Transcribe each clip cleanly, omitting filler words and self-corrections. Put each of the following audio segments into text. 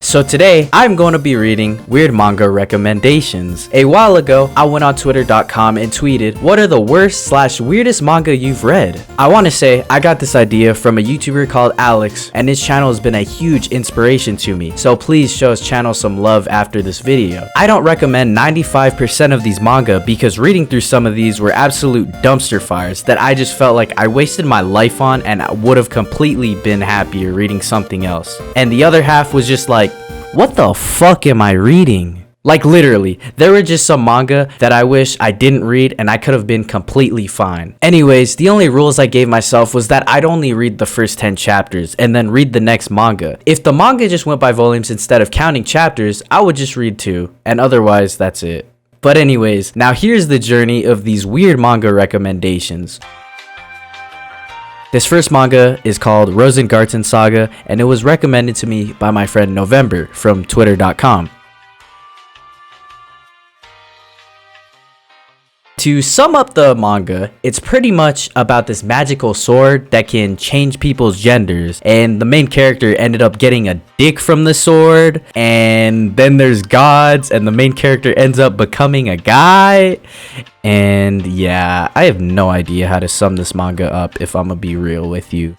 So today, I'm going to be reading weird manga recommendations. A while ago, I went on twitter.com and tweeted, what are the worst/weirdest manga you've read? I want to say, I got this idea from a YouTuber called Alex, and his channel has been a huge inspiration to me, so please show his channel some love after this video. I don't recommend 95% of these manga because reading through some of these were absolute dumpster fires that I just felt like I wasted my life on and I would have completely been happier reading something else. And the other half was just like, what the fuck am I reading? Like literally, there were just some manga that I wish I didn't read and I could have been completely fine. Anyways, the only rules I gave myself was that I'd only read the first 10 chapters and then read the next manga. If the manga just went by volumes instead of counting chapters, I would just read 2, and otherwise that's it. But anyways, now here's the journey of these weird manga recommendations. This first manga is called Rosen Garten Saga, and it was recommended to me by my friend November from twitter.com. To sum up the manga, it's pretty much about this magical sword that can change people's genders, and the main character ended up getting a dick from the sword, and then there's gods, and the main character ends up becoming a guy. And yeah, I have no idea how to sum this manga up if I'm gonna be real with you.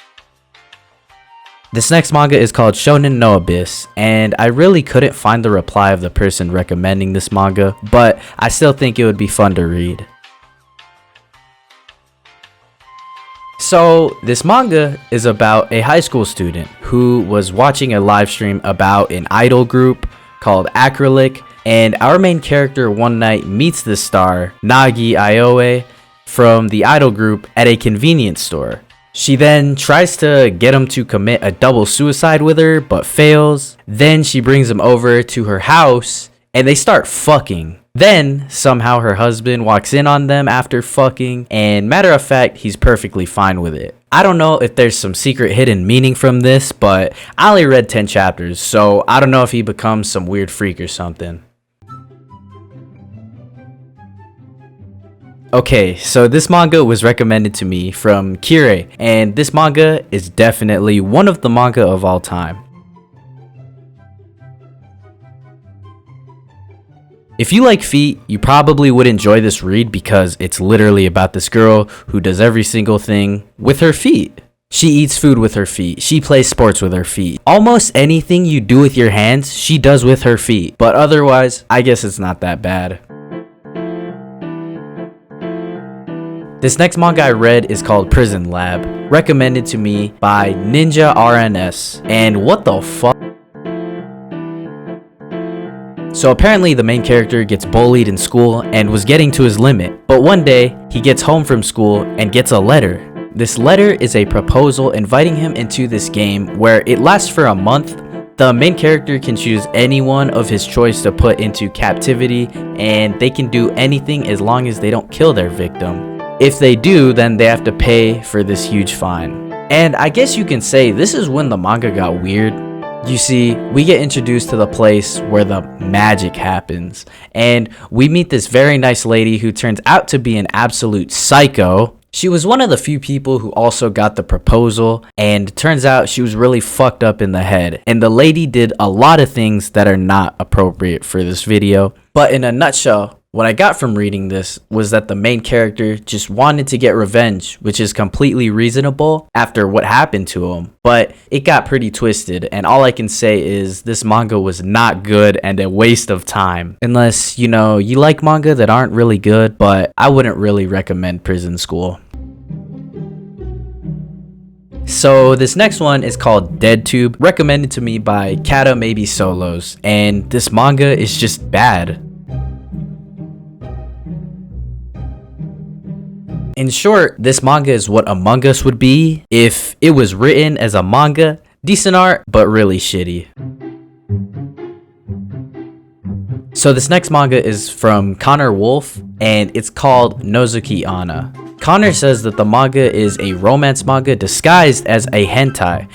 This next manga is called Shonen no Abyss, and I really couldn't find the reply of the person recommending this manga, but I still think it would be fun to read. So this manga is about a high school student who was watching a live stream about an idol group called Acrylic, and our main character one night meets the star, Nagi Ioe, from the idol group at a convenience store. She then tries to get him to commit a double suicide with her, but fails. Then she brings him over to her house, and they start fucking. Then, somehow her husband walks in on them after fucking, and matter of fact, he's perfectly fine with it. I don't know if there's some secret hidden meaning from this, but I only read 10 chapters, so I don't know if he becomes some weird freak or something. Okay, so this manga was recommended to me from Kire, and this manga is definitely one of the manga of all time. If you like feet, you probably would enjoy this read because it's literally about this girl who does every single thing with her feet. She eats food with her feet, she plays sports with her feet. Almost anything you do with your hands, she does with her feet. But otherwise, I guess it's not that bad. This next manga I read is called Prison Lab, recommended to me by Ninja RNS, and what the fuck? So apparently the main character gets bullied in school and was getting to his limit, but one day he gets home from school and gets a letter. This letter is a proposal inviting him into this game where it lasts for a month. The main character can choose anyone of his choice to put into captivity, and they can do anything as long as they don't kill their victim. If they do, then they have to pay for this huge fine. And I guess you can say this is when the manga got weird. You see, we get introduced to the place where the magic happens, and we meet this very nice lady who turns out to be an absolute psycho. She was one of the few people who also got the proposal, and turns out she was really fucked up in the head, and the lady did a lot of things that are not appropriate for this video. But in a nutshell, what I got from reading this was that the main character just wanted to get revenge, which is completely reasonable after what happened to him. But it got pretty twisted, and all I can say is this manga was not good and a waste of time. Unless, you know, you like manga that aren't really good, but I wouldn't really recommend Prison School. So this next one is called Dead Tube, recommended to me by Kata Maybe Solos, and this manga is just bad. In short, this manga is what Among Us would be if it was written as a manga. Decent art, but really shitty. So this next manga is from Connor Wolf, and it's called Nozoki Ana. Connor says that the manga is a romance manga disguised as a hentai.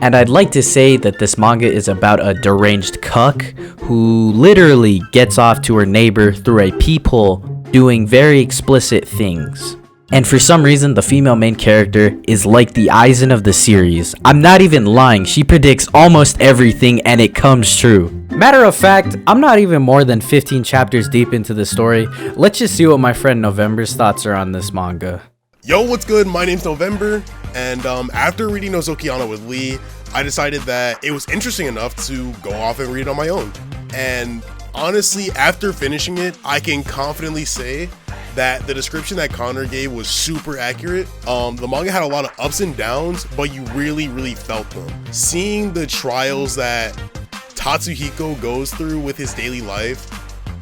And I'd like to say that this manga is about a deranged cuck who literally gets off to her neighbor through a peephole doing very explicit things. And for some reason, the female main character is like the Aizen of the series. I'm not even lying, she predicts almost everything and it comes true. Matter of fact, I'm not even more than 15 chapters deep into the story. Let's just see what my friend November's thoughts are on this manga. Yo, what's good? My name's November, and after reading Nozoki Ana with Lee, I decided that it was interesting enough to go off and read it on my own. And honestly, after finishing it, I can confidently say that the description that Connor gave was super accurate. The manga had a lot of ups and downs, but you really felt them. Seeing the trials that Tatsuhiko goes through with his daily life,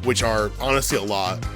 which are honestly a lot,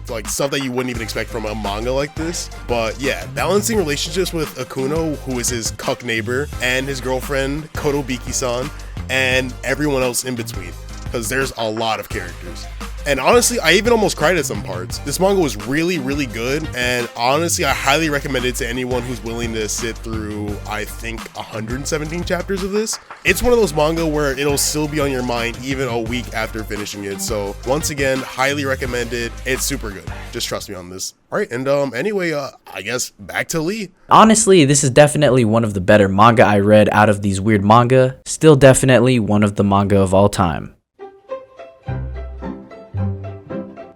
like stuff that you wouldn't even expect from a manga like this. But yeah, balancing relationships with Akuno, who is his cuck neighbor, and his girlfriend Kodobiki-san, and everyone else in between, because there's a lot of characters. And honestly, I even almost cried at some parts. This manga was really good, and honestly, I highly recommend it to anyone who's willing to sit through, I think, 117 chapters of this. It's one of those manga where it'll still be on your mind even a week after finishing it. So once again, highly recommend it. It's super good. Just trust me on this. All right, and anyway, I guess back to Lee. Honestly, this is definitely one of the better manga I read out of these weird manga. Still definitely one of the manga of all time.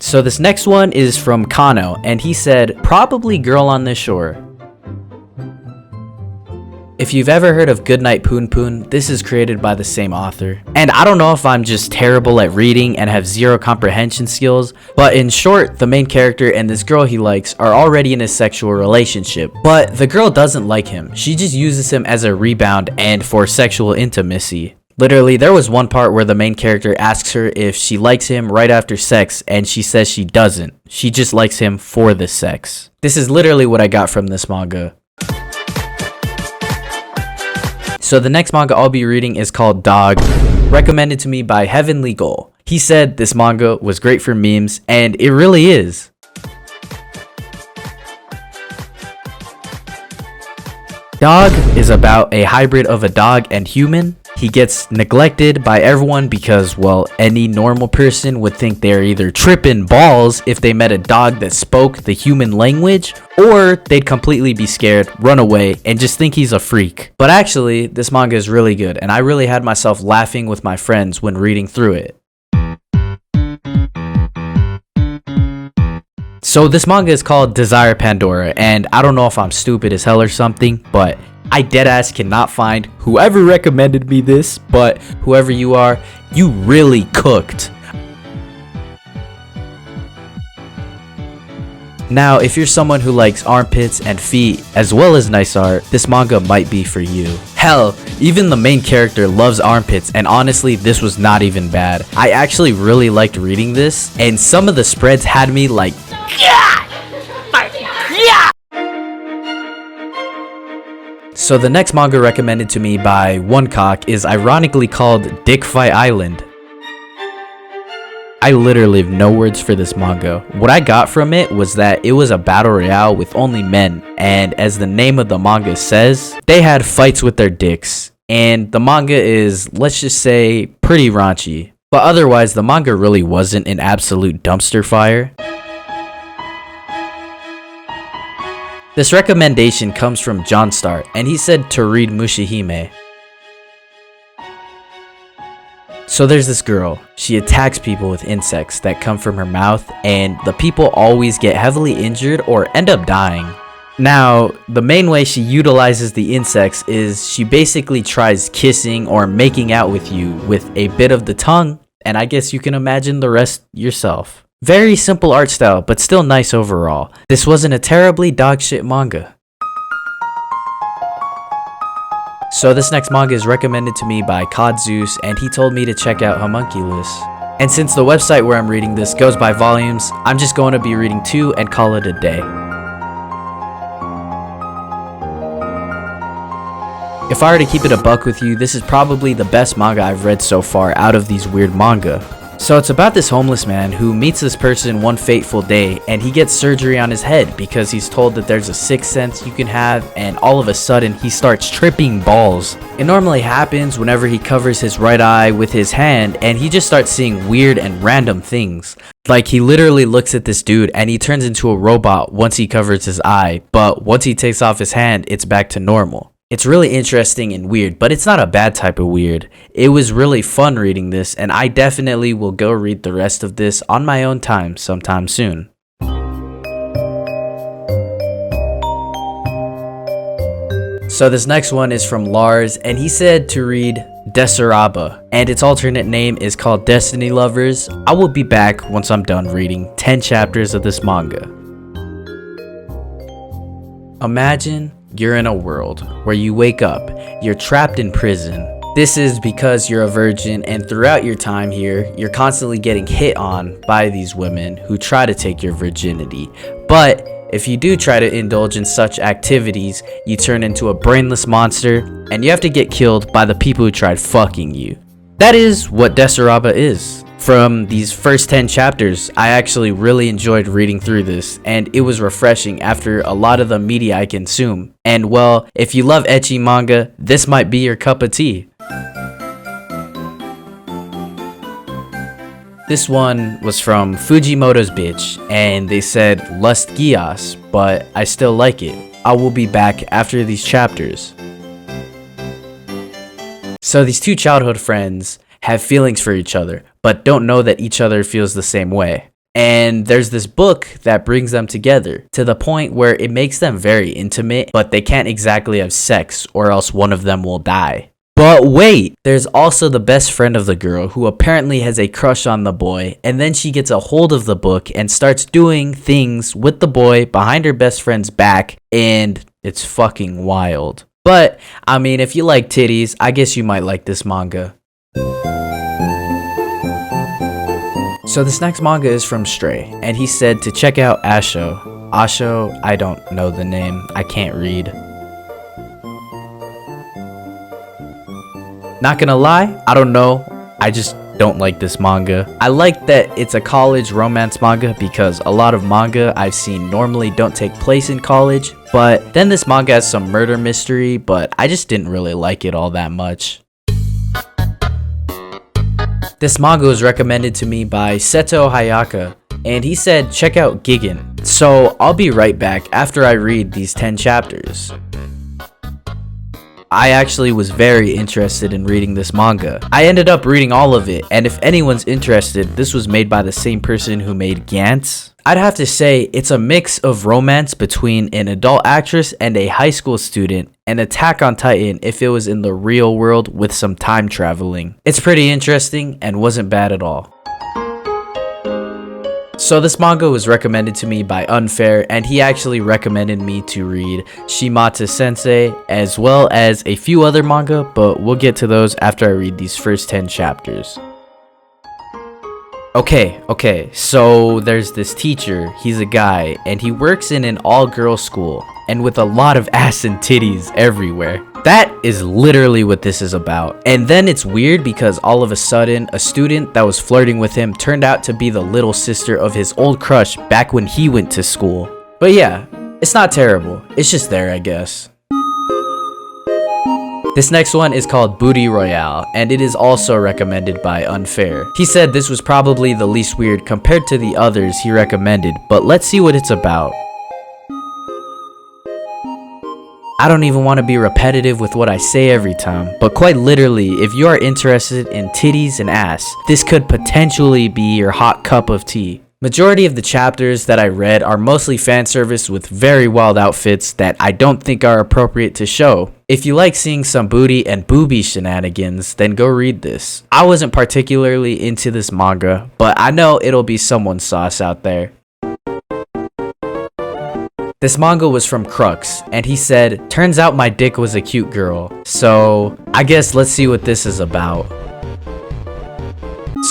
So this next one is from Kano, and he said, probably Girl on the Shore. If you've ever heard of Goodnight Poon Poon, this is created by the same author. And I don't know if I'm just terrible at reading and have zero comprehension skills, but in short, the main character and this girl he likes are already in a sexual relationship. But the girl doesn't like him, she just uses him as a rebound and for sexual intimacy. Literally, there was one part where the main character asks her if she likes him right after sex, and she says she doesn't. She just likes him for the sex. This is literally what I got from this manga. So the next manga I'll be reading is called Dog, recommended to me by Heavenly Goal. He said this manga was great for memes, and it really is. Dog is about a hybrid of a dog and human. He gets neglected by everyone because, well, any normal person would think they're either tripping balls if they met a dog that spoke the human language, or they'd completely be scared, run away, and just think he's a freak. But actually, this manga is really good, and I really had myself laughing with my friends when reading through it. So this manga is called Desire Pandora, and I don't know if I'm stupid as hell or something, but I deadass cannot find whoever recommended me this, but whoever you are, you really cooked. Now, if you're someone who likes armpits and feet as well as nice art, this manga might be for you. Hell, even the main character loves armpits, and honestly, this was not even bad. I actually really liked reading this, and some of the spreads had me like, yeah! So the next manga recommended to me by One Cock is ironically called Dick Fight Island. I literally have no words for this manga. What I got from it was that it was a battle royale with only men, and as the name of the manga says, they had fights with their dicks. And the manga is, let's just say, pretty raunchy. But otherwise, the manga really wasn't an absolute dumpster fire. This recommendation comes from John Start, and he said to read Mushihime. So there's this girl. She attacks people with insects that come from her mouth, and the people always get heavily injured or end up dying. Now, the main way she utilizes the insects is she basically tries kissing or making out with you with a bit of the tongue, and I guess you can imagine the rest yourself. Very simple art style, but still nice overall. This wasn't a terribly dogshit manga. So this next manga is recommended to me by Cod Zeus, and he told me to check out Homunculus. And since the website where I'm reading this goes by volumes, I'm just going to be reading 2 and call it a day. If I were to keep it a buck with you, this is probably the best manga I've read so far out of these weird manga. So it's about this homeless man who meets this person one fateful day, and he gets surgery on his head because he's told that there's a sixth sense you can have, and all of a sudden he starts tripping balls. It normally happens whenever he covers his right eye with his hand and he just starts seeing weird and random things. Like, he literally looks at this dude and he turns into a robot once he covers his eye, but once he takes off his hand, it's back to normal. It's really interesting and weird, but it's not a bad type of weird. It was really fun reading this, and I definitely will go read the rest of this on my own time sometime soon. So this next one is from Lars, and he said to read Desuraba, and its alternate name is called Destiny Lovers. I will be back once I'm done reading 10 chapters of this manga. Imagine you're in a world where you wake up, you're trapped in prison. This is because you're a virgin, and throughout your time here, you're constantly getting hit on by these women who try to take your virginity. But if you do try to indulge in such activities, you turn into a brainless monster, and you have to get killed by the people who tried fucking you. That is what Desuraba is. From these first 10 chapters, I actually really enjoyed reading through this, and it was refreshing after a lot of the media I consume. And well, if you love ecchi manga, this might be your cup of tea. This one was from Fujimoto's Bitch, and they said Lust Geass, but I still like it. I will be back after these chapters. So these two childhood friends have feelings for each other, but don't know that each other feels the same way. And there's this book that brings them together to the point where it makes them very intimate, but they can't exactly have sex or else one of them will die. But wait, there's also the best friend of the girl who apparently has a crush on the boy, and then she gets a hold of the book and starts doing things with the boy behind her best friend's back, and it's fucking wild. But, I mean, if you like titties, I guess you might like this manga. So this next manga is from Stray, and he said to check out Asshou. Asshou, I don't know the name, I can't read. Not gonna lie, I don't know, I just don't like this manga. I like that it's a college romance manga because a lot of manga I've seen normally don't take place in college, but then this manga has some murder mystery, but I just didn't really like it all that much. This manga was recommended to me by Seto Hayaka, and he said check out Gigant. So I'll be right back after I read these 10 chapters. I actually was very interested in reading this manga. I ended up reading all of it, and if anyone's interested, this was made by the same person who made Gantz. I'd have to say it's a mix of romance between an adult actress and a high school student, and Attack on Titan if it was in the real world with some time traveling. It's pretty interesting and wasn't bad at all. So this manga was recommended to me by Unfair, and he actually recommended me to read Shimatta Sensei as well as a few other manga, but we'll get to those after I read these first 10 chapters. Okay, so there's this teacher, he's a guy, and he works in an all-girls school, and with a lot of ass and titties everywhere. That is literally what this is about. And then it's weird because all of a sudden, a student that was flirting with him turned out to be the little sister of his old crush back when he went to school. But yeah, it's not terrible, it's just there, I guess. This next one is called Booty Royale, and it is also recommended by Unfair. He said this was probably the least weird compared to the others he recommended, but let's see what it's about. I don't even want to be repetitive with what I say every time, but quite literally, if you are interested in titties and ass, this could potentially be your hot cup of tea. Majority of the chapters that I read are mostly fan service with very wild outfits that I don't think are appropriate to show. If you like seeing some booty and booby shenanigans, then go read this. I wasn't particularly into this manga, but I know it'll be someone's sauce out there. This manga was from Crux, and he said, turns out my dick was a cute girl. So, I guess let's see what this is about.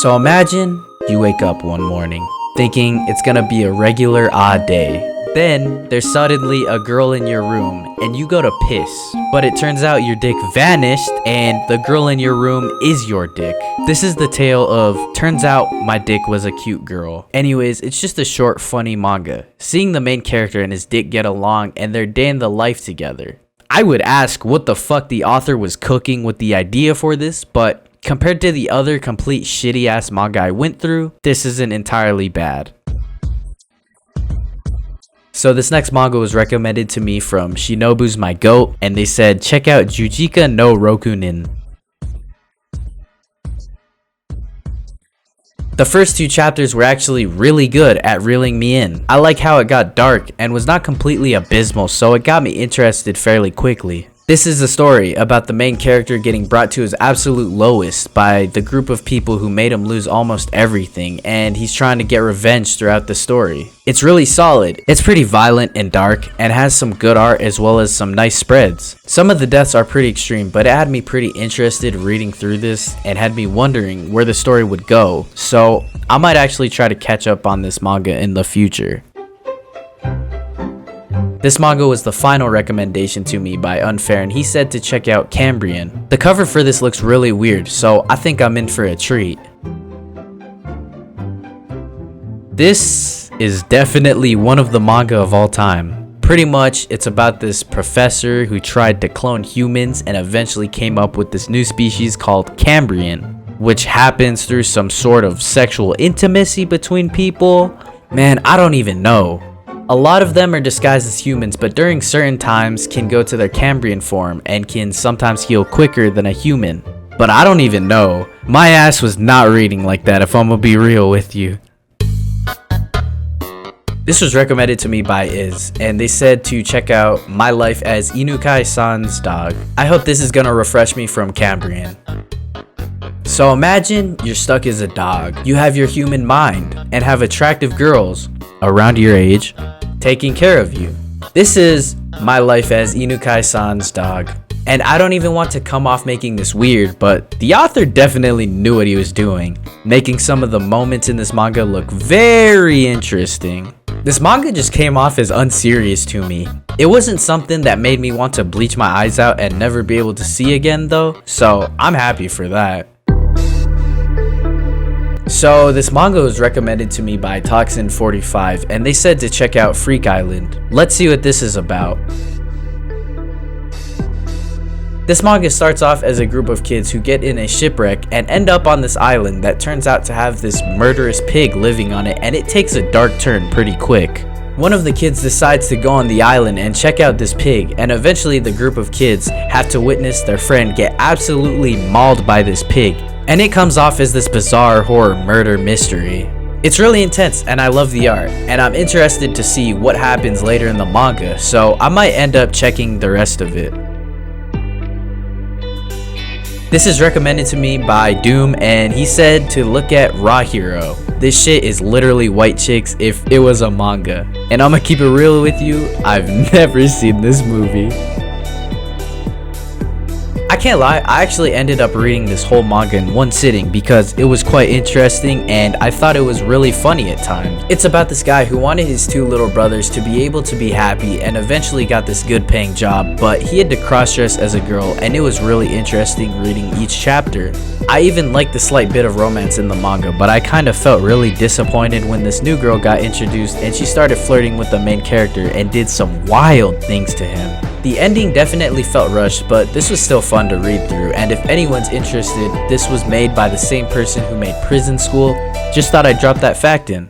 So imagine you wake up one morning, thinking it's gonna be a regular odd day. Then there's suddenly a girl in your room and you go to piss, but it turns out your dick vanished and the girl in your room is your dick. This is the tale of turns out my dick was a cute girl. Anyways, it's just a short funny manga. Seeing the main character and his dick get along and their day in the life together. I would ask what the fuck the author was cooking with the idea for this, but compared to the other complete shitty ass manga I went through, this isn't entirely bad. So this next manga was recommended to me from Shinobu's My Goat, and they said check out Juujika No Rokunin. The first 2 chapters were actually really good at reeling me in. I like how it got dark and was not completely abysmal, so it got me interested fairly quickly. This is a story about the main character getting brought to his absolute lowest by the group of people who made him lose almost everything, and he's trying to get revenge throughout the story. It's really solid. It's pretty violent and dark and has some good art as well as some nice spreads. Some of the deaths are pretty extreme, but it had me pretty interested reading through this and had me wondering where the story would go, so I might actually try to catch up on this manga in the future. This manga was the final recommendation to me by Unfair, and he said to check out Cambrian. The cover for this looks really weird, so I think I'm in for a treat. This is definitely one of the manga of all time. Pretty much, it's about this professor who tried to clone humans and eventually came up with this new species called Cambrian, which happens through some sort of sexual intimacy between people. Man, I don't even know. A lot of them are disguised as humans, but during certain times can go to their Cambrian form and can sometimes heal quicker than a human. But I don't even know. My ass was not reading like that if I'm gonna be real with you. This was recommended to me by Iz, and they said to check out My Life as Inukai-Sans Dog. I hope this is gonna refresh me from Cambrian. So imagine you're stuck as a dog. You have your human mind and have attractive girls around your age taking care of you. This is My Life as Inukai-Sans Dog. And I don't even want to come off making this weird, but the author definitely knew what he was doing, making some of the moments in this manga look very interesting. This manga just came off as unserious to me. It wasn't something that made me want to bleach my eyes out and never be able to see again though, so I'm happy for that. So this manga was recommended to me by Toxin45, and they said to check out Freak Island. Let's see what this is about. This manga starts off as a group of kids who get in a shipwreck and end up on this island that turns out to have this murderous pig living on it, and it takes a dark turn pretty quick. One of the kids decides to go on the island and check out this pig, and eventually the group of kids have to witness their friend get absolutely mauled by this pig. And it comes off as this bizarre horror murder mystery. It's really intense and I love the art, and I'm interested to see what happens later in the manga, so I might end up checking the rest of it. This is recommended to me by Doom, and he said to look at Raw Hero. This shit is literally white chicks if it was a manga. And I'ma keep it real with you, I've never seen this movie. I can't lie, I actually ended up reading this whole manga in one sitting because it was quite interesting and I thought it was really funny at times. It's about this guy who wanted his 2 little brothers to be able to be happy and eventually got this good paying job, but he had to cross-dress as a girl, and it was really interesting reading each chapter. I even liked the slight bit of romance in the manga, but I kind of felt really disappointed when this new girl got introduced and she started flirting with the main character and did some wild things to him. The ending definitely felt rushed, but this was still fun to read through, and if anyone's interested, this was made by the same person who made Prison School. Just thought I'd drop that fact in.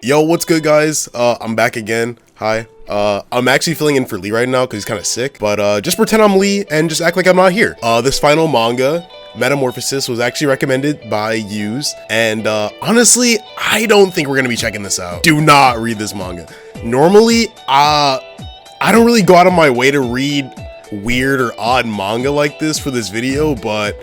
Yo, what's good guys? I'm back again. Hi. I'm actually filling in for Lee right now because he's kind of sick, but just pretend I'm Lee and just act like I'm not here. This final manga, Metamorphosis, was actually recommended by Use, and honestly, I don't think we're gonna be checking this out. Do not read this manga. Normally, I don't really go out of my way to read weird or odd manga like this for this video, but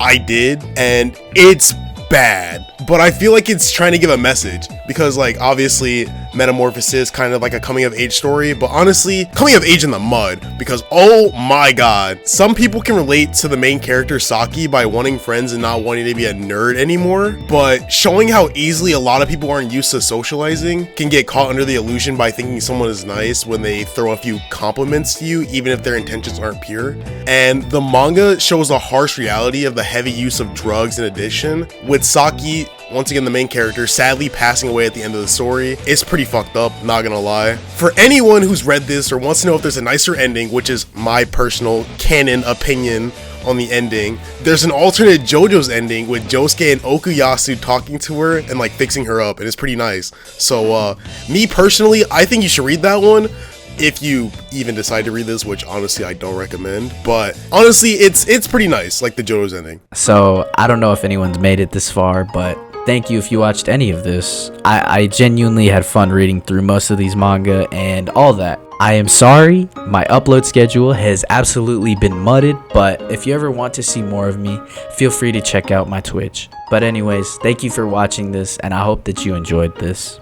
I did, and it's bad. But I feel like it's trying to give a message. because like obviously Metamorphosis kind of like a coming of age story, but honestly coming of age in the mud, because oh my god, some people can relate to the main character Saki by wanting friends and not wanting to be a nerd anymore, but showing how easily a lot of people aren't used to socializing, can get caught under the illusion by thinking someone is nice when they throw a few compliments to you even if their intentions aren't pure. And the manga shows the harsh reality of the heavy use of drugs in addition, with Saki, once again the main character, sadly passing away at the end of the story. It's pretty fucked up, not gonna lie. For anyone who's read this or wants to know if there's a nicer ending, which is my personal canon opinion on the ending, there's an alternate JoJo's ending with Josuke and Okuyasu talking to her and like fixing her up, and it's pretty nice. So me personally, I think you should read that one if you even decide to read this, which honestly I don't recommend, but honestly it's pretty nice, like the JoJo's ending. So I don't know if anyone's made it this far, but thank you if you watched any of this. I genuinely had fun reading through most of these manga and all that. I am sorry, my upload schedule has absolutely been mudded, but if you ever want to see more of me, feel free to check out my Twitch. But anyways, thank you for watching this, and I hope that you enjoyed this.